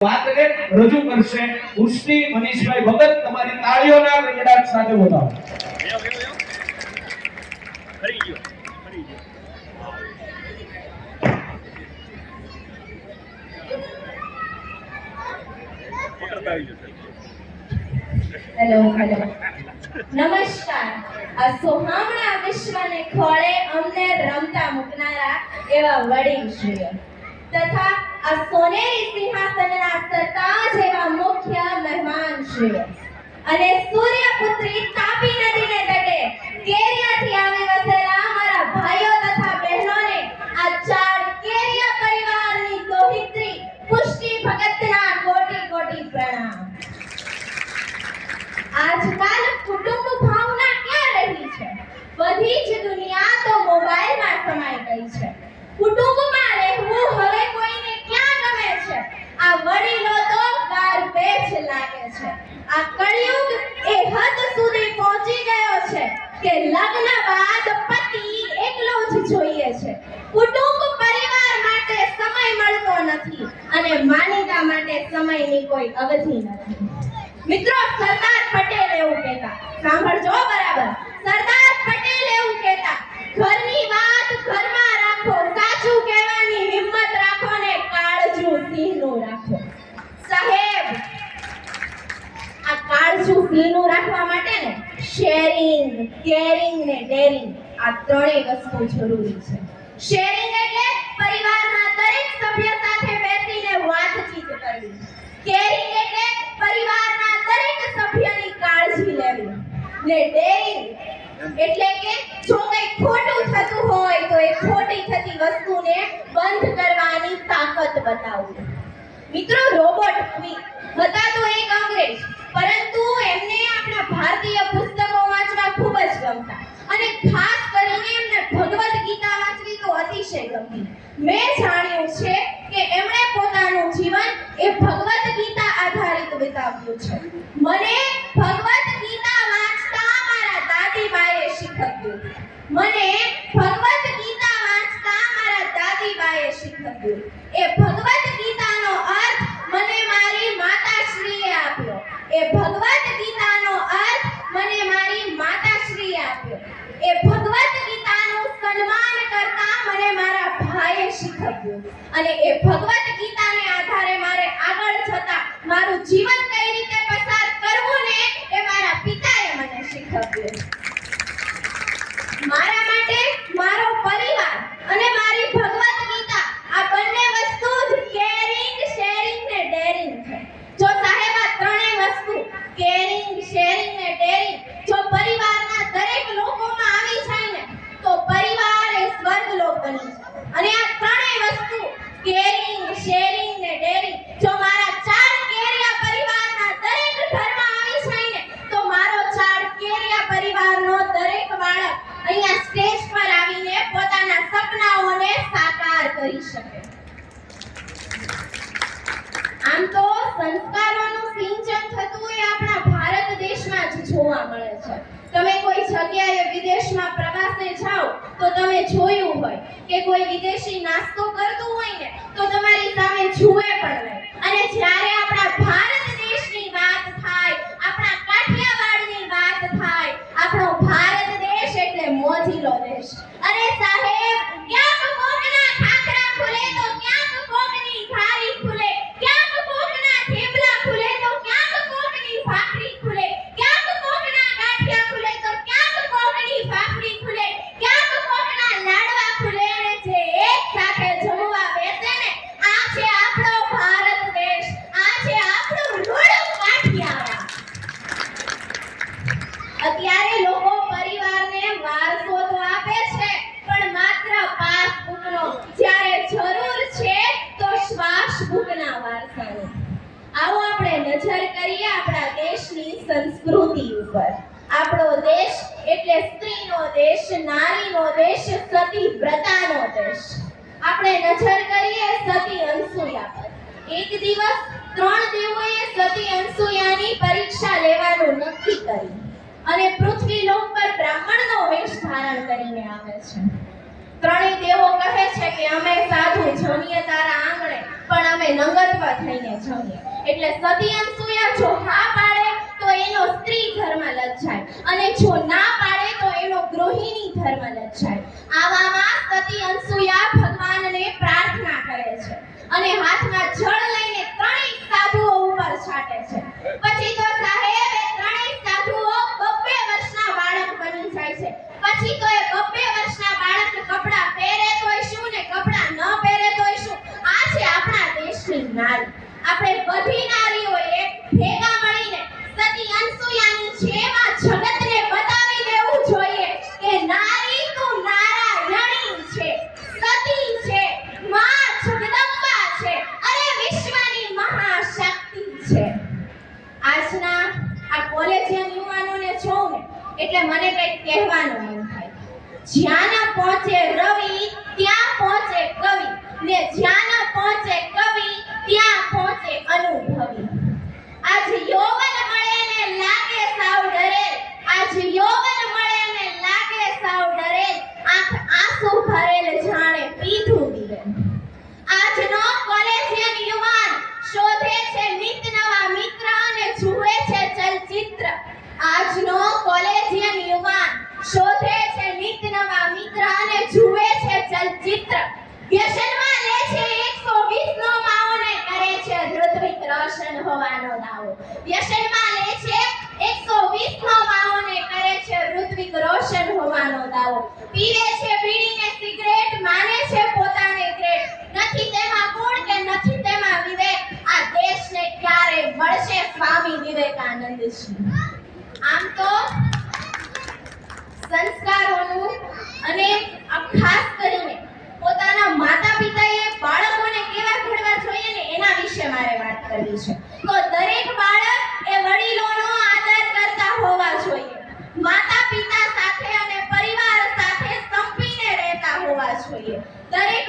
વાતને રજૂ કરશે ઉષ્ટિ મનીષભાઈ ભગત. તમારી તાળીઓના ગડગડાટ સાથે બોલાવો. હેલો નમસ્કાર. આ સોહામણા વિશ્વને ખોળે અમને રમતા મૂકનારા એવા વડીલશ્રીઓ તથા આ સોનેરી સિંહાસનના સરતાજ એવા મુખ્ય મહેમાનશ્રીઓ અને સૂર્યપુત્રી તાપી નદીને તટે કેરિયાથી આવી વસેલા અમારા ભાઈઓ તથા બહેનોને આ ચાર કેરિયા પરિવારની દોહિત્રી પુષ્ટિ ભગતના કોટી કોટી પ્રણામ. આજકાલ કુટુંબ ભાવના ક્યાં રહી છે? બધી જ દુનિયા તો મોબાઈલમાં સમાઈ ગઈ છે. કુટુંબમાં રહેવું હવે કોઈને ક્યાં ગમે છે? આ વડીલો તો ગાર્બેજ લાગે છે. આ કળિયુગ એ હદ સુધી પહોંચી ગયો છે કે લગ્ન બાદ પતિ એકલો જ જોઈએ છે. કુટુંબ પરિવાર માટે સમય મળતો નથી અને માન્યતા માટે સમયની કોઈ અવધિ નથી. મિત્રો, સરદાર પટેલ એવું કહેતા, સાંભળજો બરાબર. સરદાર પટેલ એવું કહેતા, ઘરની વાત ઘરમાં રાખો, સાચું કહેવાની હિંમત રાખો ને કાળજુ સિંહનું રાખો. સાહેબ, આ કાળજુ સિંહનું રાખવા માટે ને શેરિંગ, કેરિંગ ને ડેરિંગ આ ત્રણેય વસ્તુ જરૂરી છે. શેરિંગ એટલે પરિવારના દરેક સભ્ય સાથે બેસીને વાતચીત કરવી. કેરિંગ એટલે પરિવારના દરેક સભ્યની કાળજી લેવી. ને ડેરિંગ એટલે કે જો કંઈ ખોટું થતું હોય તો એ ખોટી થતી વસ્તુને બંધ કરવાની તાકાત બતાવવી. મિત્રો, રોબોટ હતા તો એક અંગ્રેજ, પરંતુ એમને આપણા ભારતીય પુસ્તકો વાંચવા ખૂબ જ ગમતા અને ખાસ કરીને એમને ભગવદ ગીતા વાંચવી તો અતિશય ગમતી. મેં જાણ્યું છે કે એમણે પોતાનું જીવન એ ભગવદ ગીતા આધારિત વિતાવ્યું છે. મને ભગવદ ગીતા વાંચતા મારા દાદીબાએ શીખવ્યું. એ ભગવદ ગીતાનો અર્થ મને મારી માતાશ્રીએ આપ્યો. એ ભગવદ ગીતાનો સન્માન કરતા મને મારા ભાઈએ શીખવ્યું. અને એ ભગવદ ગીતાને આધારે મારે આગળ જતા મારું જીવન કઈ રીતે પસાર કરવું ને એ મારા પિતાએ મને શીખવ્યું. મારા માટે મારો પરિવાર અને મારી ભગવદ ગીતા આ બંને વસ્તુ જ કેરિંગ, શેરિંગ ને ડેરિંગ છે. જો સાહેબ આ ત્રણેય વસ્તુ કેરિંગ, શેરિંગ ને ડેરિંગ જો પરિવારના દરેક લોકોમાં આવી જાય ને તો પરિવાર એ સ્વર્ગલોક બની જાય. અને આ ત્રણેય વસ્તુ કેરિંગ, શેરિંગ ને ડેરિંગ જો મારા ચાર કેરિયા પરિવારના દરેક ઘરમાં આવી જાય ને તો મારો ચાર કેરિયા પરિવારનો દરેક બાળક અહીંયા સ્ટેજ પર આવીને પોતાના સપનાઓને સાકાર કરી શકે. આમ તો સંસ્કારોનું સિંચન થતું એ આપણા ભારત દેશમાં જ જોવા મળે છે. તમે કોઈ જગ્યાએ વિદેશમાં પ્રવાસે જાઓ તો તમે જોયું હોય કે કોઈ વિદેશી નાસ્તો કરતું હોય ને તો તમારી સામે જુએ પણ નહીં. અને જ્યારે આપણા ભારત દેશની વાત થાય, આપણા કાઠિયાવાડની વાત થાય, આપણો ભારત દેશ એટલે મોજીલો દેશ. અરે સાહેબ, ક્યાંક કોકના ખાખરા ખુલે તો ક્યાંક કોકની ઘારી ખુલે, ક્યાંક કોકના થેપલા ખુલે તો ક્યાંક કોકની ભાખરી ખુલે, ક્યાંક કોકના ગાંઠિયા ખુલે તો ક્યાંક કોકની ફાફડી ખુલે, ક્યાંક કોકના લાડવા ખુલે. અને જે એક સાથે જમવા બેસે ને આ છે આપણો ભારત દેશ, આ છે આપણું રૂડું કાઠિયાવાડ. અત્યારે લોકો પરિવારને વારસો તો આપે છે પણ માત્ર પાસબુકનો, જ્યારે જરૂર છે તો શ્વાસબુકના વારસાની. આવો આપણે નજર કરીએ આપણા દેશની સંસ્કૃતિ ઉપર. આપણો દેશ એટલે સ્ત્રીનો દેશ, નારીનો દેશ, સતી વ્રતાનો દેશ. આપણે નજર કરીએ સતી અનસૂયા પર. એક દિવસ 3 દેવોએ સતી અનસૂયાની પરીક્ષા લેવાનું નક્કી કર્યું અને પૃથ્વીલોક પર બ્રાહ્મણનો વેશ ધારણ કરીને આવે છે. ત્રણેય દેવો કહે છે કે અમે સાધુ જમીએ તારા આંગણે પણ અમે નંગત્વ થઈને જમીએ. એટલે સતી અનસૂયા જો હા પાડે તો એનો સ્ત્રી ધર્મ લજ્જાય અને જો ના પાડે તો એનો ગૃહિણી ધર્મ લજ્જાય. આવામાં સતી અનસૂયા ભગવાનને પ્રાર્થના કરે છે અને હાથમાં જળ લઈને ત્રણેય સાધુઓ ઉપર છાંટે છે. પછી તો સાહેબ એ ત્રણેય સાધુઓ 2 વર્ષના બાળક બની જાય છે. પછી તો એ 2 વર્ષના બાળક કપડાં પહેરે તોય શું ને કપડાં ન પહેરે તોય શું. આ છે આપણા દેશની નારી. આપણે બધી નારીઓએ ભેગા મળીને સતી અનસૂયાની જેમ આ જગતને બતાવી દેવું જોઈએ કે નારી તું નારાયણી છે, સતી છે, માં જગદંબા છે, અરે વિશ્વની મહાશક્તિ છે. આજના આ કોલેજિયન યુવાનોને જોઉં ને એટલે મને કંઈક કહેવાનું મન થાય. જ્યાં ન પહોંચે રવિ ત્યાં પહોંચે કવિ ને જ્યાં ન પહોંચે કવિ ત્યાં પહોંચે અનુભવી. આજ યૌવન મળે ને લાગે સાવ ડરે, આજ યૌવન મળે ને લાગે સાવ ડરે, આંખ આંસુ ભરેલ જાણે પીધું દીવે. આજનો કોલેજિયન યુવાન શોધે છે નિત નવા મિત્ર અને જુએ છે ચલચિત્ર. આજનો કોલેજિયન યુવાન શોધે છે નિત નવા મિત્ર અને જુએ છે ચલચિત્ર. વ્યસનમાં લે છે 120 નો માવો ને કરે છે ઋત્વિક રોશન હોવાનો દાવો. વ્યસનમાં લે છે 120 નો માવો ને કરે છે ઋત્વિક રોશન હોવાનો દાવો. પીવે છે બીડી ને સિગરેટ, માને છે પોતાને ગ્રેટ. નથી તેમાં ગુણ કે નથી તેમાં વિવેક, આ દેશને ક્યારે મળશે સ્વામી વિવેકાનંદજી. આમ તો સંસ્કારોનું અને ખાસ કરીને પોતાના માતા પિતાએ બાળકોને કેવા ઘડવા જોઈએ ને એના વિશે મારે વાત કરવી છે. તો દરેક બાળક એ વડીલોનો આદર કરતા હોવા જોઈએ, માતા પિતા સાથે અને પરિવાર સાથે સંપીને રહેતા હોવા જોઈએ. દરેક